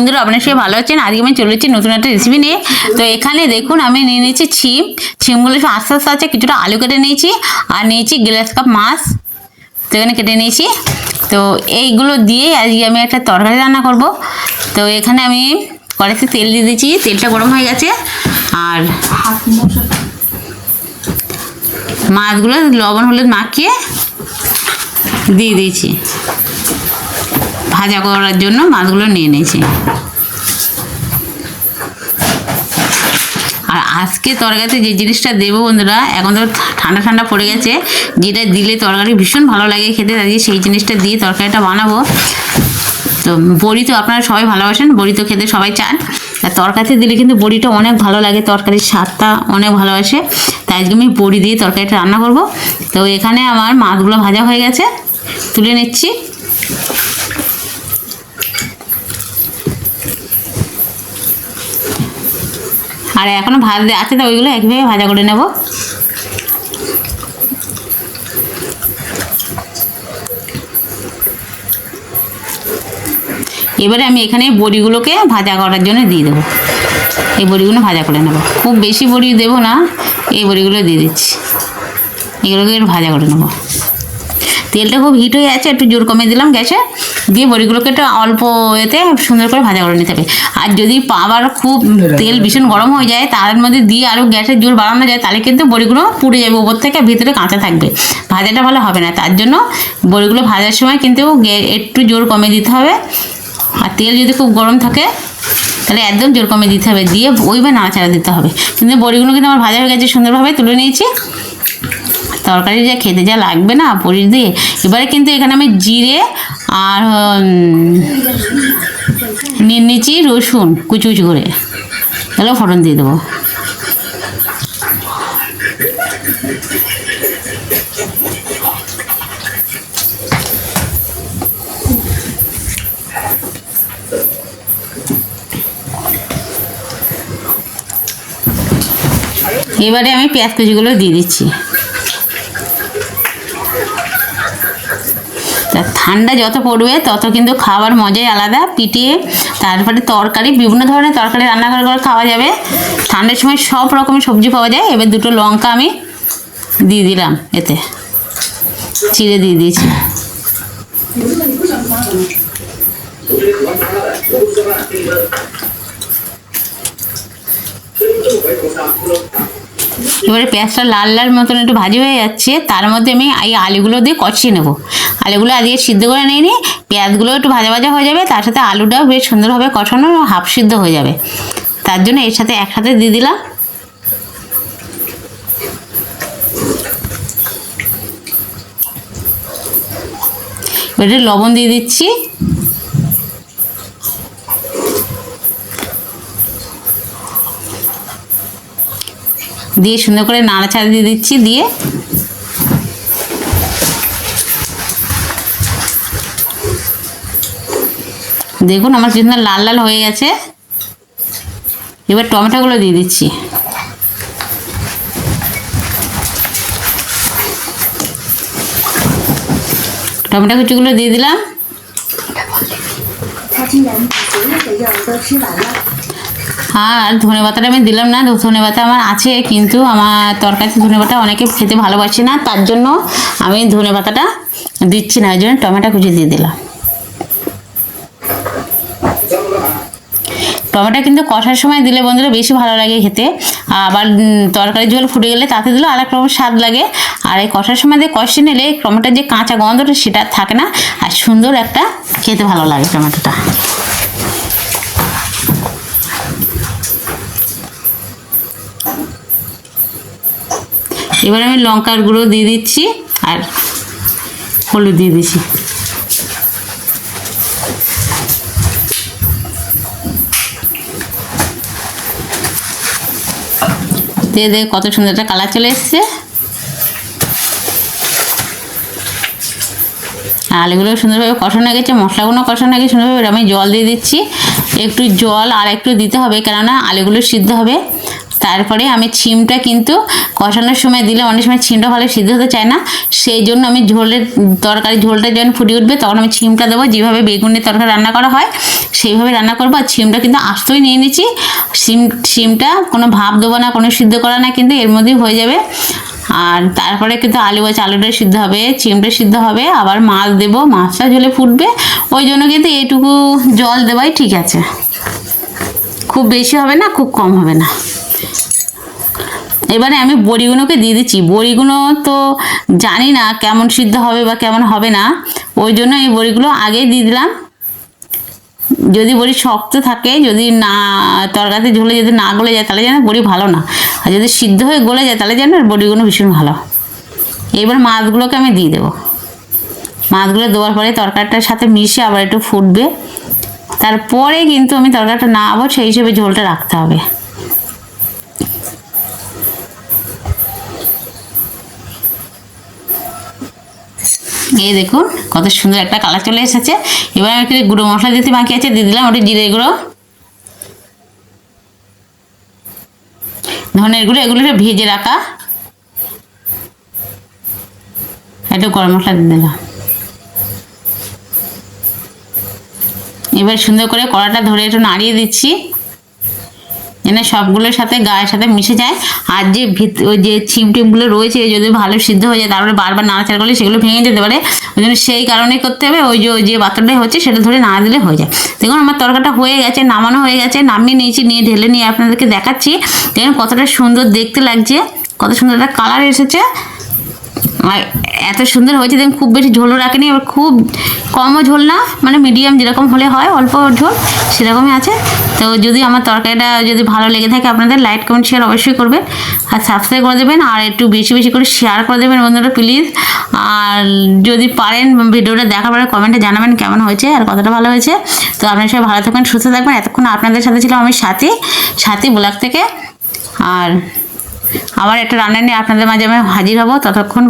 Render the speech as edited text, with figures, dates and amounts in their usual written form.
বন্ধুরা, আপনারা সবাই ভালো আছেন। আজকে আমি চলে এসেছি নতুন একটা রেসিপি নিয়ে। তো এখানে দেখুন আমি নিয়ে নিয়েছি ছিমগুলো সব আস্তে আস্তে আছে, কিছুটা আলু কেটে নিয়েছি আর নিয়েছি গ্লাস কাপ মাছ, তো এখানে কেটে নিয়েছি। তো এইগুলো দিয়ে আজকে আমি একটা তরকারি রান্না করব। তো এখানে আমি কড়াইতে তেল দিয়ে দিয়েছি, তেলটা গরম হয়ে গেছে আর মাছগুলো লবণ হলুদ মাখিয়ে দিয়ে দিয়েছি, ভাজা করার জন্য মাছগুলো নিয়ে নিয়েছি। আর আজকে তরকারিতে যে জিনিসটা দেবো বন্ধুরা, এখন তো ঠান্ডা ঠান্ডা পড়ে গেছে, যেটা দিলে তরকারি ভীষণ ভালো লাগে খেতে, আজকে সেই জিনিসটা দিয়ে তরকারিটা বানাবো। তো বড়ি তো আপনারা সবাই ভালোবাসেন, বড়ি তো খেতে সবাই চান, আর তরকারিতে দিলে কিন্তু বড়িটা অনেক ভালো লাগে, তরকারির স্বাদটা অনেক ভালোবাসে। তাই আজকে আমি বড়ি দিয়ে তরকারিটা রান্না করব। তো এখানে আমার মাছগুলো ভাজা হয়ে গেছে, তুলে নিচ্ছি। আর এখনো ভাজতে আছে, তো ওইগুলো একভাবে ভাজা করে নেব। এবারে আমি এখানে বড়িগুলোকে ভাজা করার জন্য দিয়ে দেবো। এই বড়িগুলো ভাজা করে নেব, খুব বেশি বড়ি দেবো না, এই বড়িগুলো দিয়ে দিচ্ছি। এগুলোকে একটু ভাজা করে নেব। তেলটা খুব হিট হয়ে আছে, একটু জোর কমিয়ে দিলাম গ্যাসে, দিয়ে বড়িগুলোকে একটু অল্প এতে সুন্দর করে ভাজা করে নিতে হবে। আর যদি আবার খুব তেল ভীষণ গরম হয়ে যায়, তার মধ্যে দিয়ে আরও গ্যাসের জোর বাড়ানো যায়, তাহলে কিন্তু বড়িগুলো পুড়ে যাবে উপর থেকে, ভিতরে কাঁচা থাকবে, ভাজাটা ভালো হবে না। তার জন্য বড়িগুলো ভাজার সময় কিন্তু একটু জোর কমিয়ে দিতে হবে। আর তেল যদি খুব গরম থাকে তাহলে একদম জোর কমিয়ে দিতে হবে, দিয়ে ওইভাবে নাড়াচাড়া দিতে হবে। কিন্তু বড়িগুলো কিন্তু আমার ভাজা হয়ে গেছে, সুন্দরভাবে তুলে নিয়েছি। তরকারি যা খেতে যা লাগবে না বড়ি দিয়ে। এবারে কিন্তু এখানে আমি জিরে আর নিয়ে নিয়েছি রসুন কুচি কুচি করে, তাহলে ফোড়ন দিয়ে দেবো। এবারে আমি পেঁয়াজ কুচিগুলো দিয়ে দিচ্ছি। ঠান্ডা যত পড়বে তত কিন্তু খাবার মজাই আলাদা, পিটিয়ে তারপরে তরকারি, বিভিন্ন ধরনের তরকারি রান্না করে খাওয়া যাবে। ঠান্ডার সময় সব রকমের সবজি পাওয়া যায়। এবার দুটো লঙ্কা আমি দিয়ে দিলাম, এতে চিড়ে দিয়ে দিয়েছি। এবারে পেঁয়াজটা লাল লাল মতন একটু ভাজি হয়ে যাচ্ছে, তার মধ্যে আমি এই আলুগুলো দিয়ে কষিয়ে নেব। আলুগুলো আজকে সিদ্ধ করে নিয়ে নিই, পেঁয়াজগুলো একটু ভাজা ভাজা হয়ে যাবে, তার সাথে আলুটাও বেশ সুন্দরভাবে কষানো, হাফ সিদ্ধ হয়ে যাবে। তার জন্য এর সাথে একসাথে দিয়ে দিলাম। এবারে লবণ দিয়ে দিচ্ছি, দিয়ে সুন্দর করে নাড়াচাড়া দিয়ে দিচ্ছি। দিয়ে দেখুন আমার কিন্তু লাল লাল হয়ে গেছে। এবার টমেটোগুলো দিয়ে দিচ্ছি। টমেটো কুচিগুলো দিয়ে দিলাম। আর ধনে পাতাটা আমি দিলাম না, ধনে পাতা আমার আছে, কিন্তু আমার তরকারিতে ধনে পাতা অনেকে খেতে ভালোবাসে না, তার জন্য আমি ধনে পাতাটা দিচ্ছি না, ওই জন্য টমেটো কুচি দিয়ে দিলাম। টমেটো কিন্তু কষার সময় দিলে বন্ধুরা বেশি ভালো লাগে খেতে, আবার তরকারি ঝোল ফুটে গেলে তাতে দিলেও আর এক রকম স্বাদ লাগে। আর এই কষার সময় দিয়ে কষে নিলে টমেটোর যে কাঁচা গন্ধটা সেটা থাকে না, আর সুন্দর একটা খেতে ভালো লাগে টমেটোটা। এবার আমি লঙ্কার গুঁড়ো দিয়ে দিচ্ছি আর হলুদ দিয়ে দিচ্ছি। দিয়ে দেখ কত সুন্দর একটা কালার চলে এসছে। আলুগুলো সুন্দরভাবে কষানো হয়ে গেছে, মশলাগুলো কষানো হয়ে গেছে সুন্দরভাবে। আমি জল দিয়ে দিচ্ছি, একটু জল আর একটু দিতে হবে, কেননা আলুগুলো সিদ্ধ হবে। তারপরে আমি ছিমটা কিন্তু কষানোর সময় দিলে অনেক সময় ছিমটা ভালো সিদ্ধ হতে চায় না, সেই জন্য আমি ঝোলটা যখন ফুটে উঠবে তখন আমি ছিমটা দেবো। যেভাবে বেগুনের তরকারি রান্না করা হয় সেইভাবে রান্না করবো। আর ছিমটা কিন্তু আস্তই নিয়ে নিচ্ছি, ছিমটা কোনো ভাপ দেবো না, কোনো সিদ্ধ করা না, কিন্তু এর মধ্যেই হয়ে যাবে। আর তারপরে কিন্তু আলু আছে, আলুটা সিদ্ধ হবে, চিমটা সিদ্ধ হবে, আবার মাছ দেবো, মাছটা ঝোলে ফুটবে। ওই জন্য কিন্তু এইটুকু জল দেওয়াই ঠিক আছে, খুব বেশি হবে না, খুব কম হবে না। এবারে আমি বড়িগুলোকে দিয়ে দিচ্ছি। বড়িগুলো তো জানি না কেমন সিদ্ধ হবে বা কেমন হবে না, ওই জন্য এই বড়িগুলো আগেই দিয়ে দিলাম। যদি বড়ি শক্ত থাকে, যদি না তরকারিতে ঝোলে যদি না গলে যায় তাহলে যেন বড়ি ভালো না, আর যদি সিদ্ধ হয়ে গলে যায় তাহলে যেন বড়িগুলো ভীষণ ভালো। এবার মাছগুলোকে আমি দিয়ে দেবো। মাছগুলো দেওয়ার পরে তরকারিটার সাথে মিশে আবার একটু ফুটবে, তারপরে কিন্তু আমি তরকারিটা নামাবো, সেই হিসেবে ঝোলটা রাখতে হবে। এই দেখুন কত সুন্দর একটা কালার চলে এসেছে। এবার আমি একটু গুঁড়ো মশলা দিতে বাকি আছে, দিয়ে দিলাম ওটা জিরে গুঁড়ো, ধনের গুঁড়ো, এগুলো ভেজে রাখা, একটু গরম মশলা দিয়ে দিলাম। এবার সুন্দর করে কড়াটা ধরে একটু নাড়িয়ে দিচ্ছি, যেন সবগুলোর সাথে গায়ের সাথে মিশে যায়। আর যে ওই যে ছিমটিমগুলো রয়েছে যদি ভালো সিদ্ধ হয়ে যায় তারপরে বারবার নাড়াচাড়া করলে সেগুলো ভেঙে যেতে পারে, ওই জন্য সেই কারণে করতে হবে। ওই যে পাত্রটাই হচ্ছে সেটা ধরে নাড়া দিলে হয়ে যায়। দেখুন আমার তরকারিটা হয়ে গেছে, নামানো হয়ে গেছে, নামিয়ে নিয়েছি, নিয়ে ঢেলে নিয়ে আপনাদেরকে দেখাচ্ছি। দেখুন কতটা সুন্দর দেখতে লাগছে, কত সুন্দর একটা কালার এসেছে, আর এত সুন্দর হয়েছে। দেখুন খুব বেশি ঝোলও রাখেনি, এবার খুব কমও ঝোল না, মানে মিডিয়াম যেরকম হলে হয় অল্প ঝোল সেরকমই আছে। তো যদি আমার তরকারিটা যদি ভালো লেগে থাকে আপনাদের লাইক কমেন্ট শেয়ার অবশ্যই করবেন, আর সাবস্ক্রাইব করে দেবেন, আর একটু বেশি বেশি করে শেয়ার করে দেবেন বন্ধুরা প্লিজ। আর যদি পারেন ভিডিওটা দেখার পরে কমেন্টে জানাবেন কেমন হয়েছে আর কতটা ভালো হয়েছে। তো আপনারা সবাই ভালো থাকবেন, সুস্থ থাকবেন। এতক্ষণ আপনাদের সাথে ছিলাম আমি সাথী ব্লগ থেকে। আর আবার একটা রান্না নিয়ে আপনাদের মাঝে আমি হাজির হব, ততক্ষণ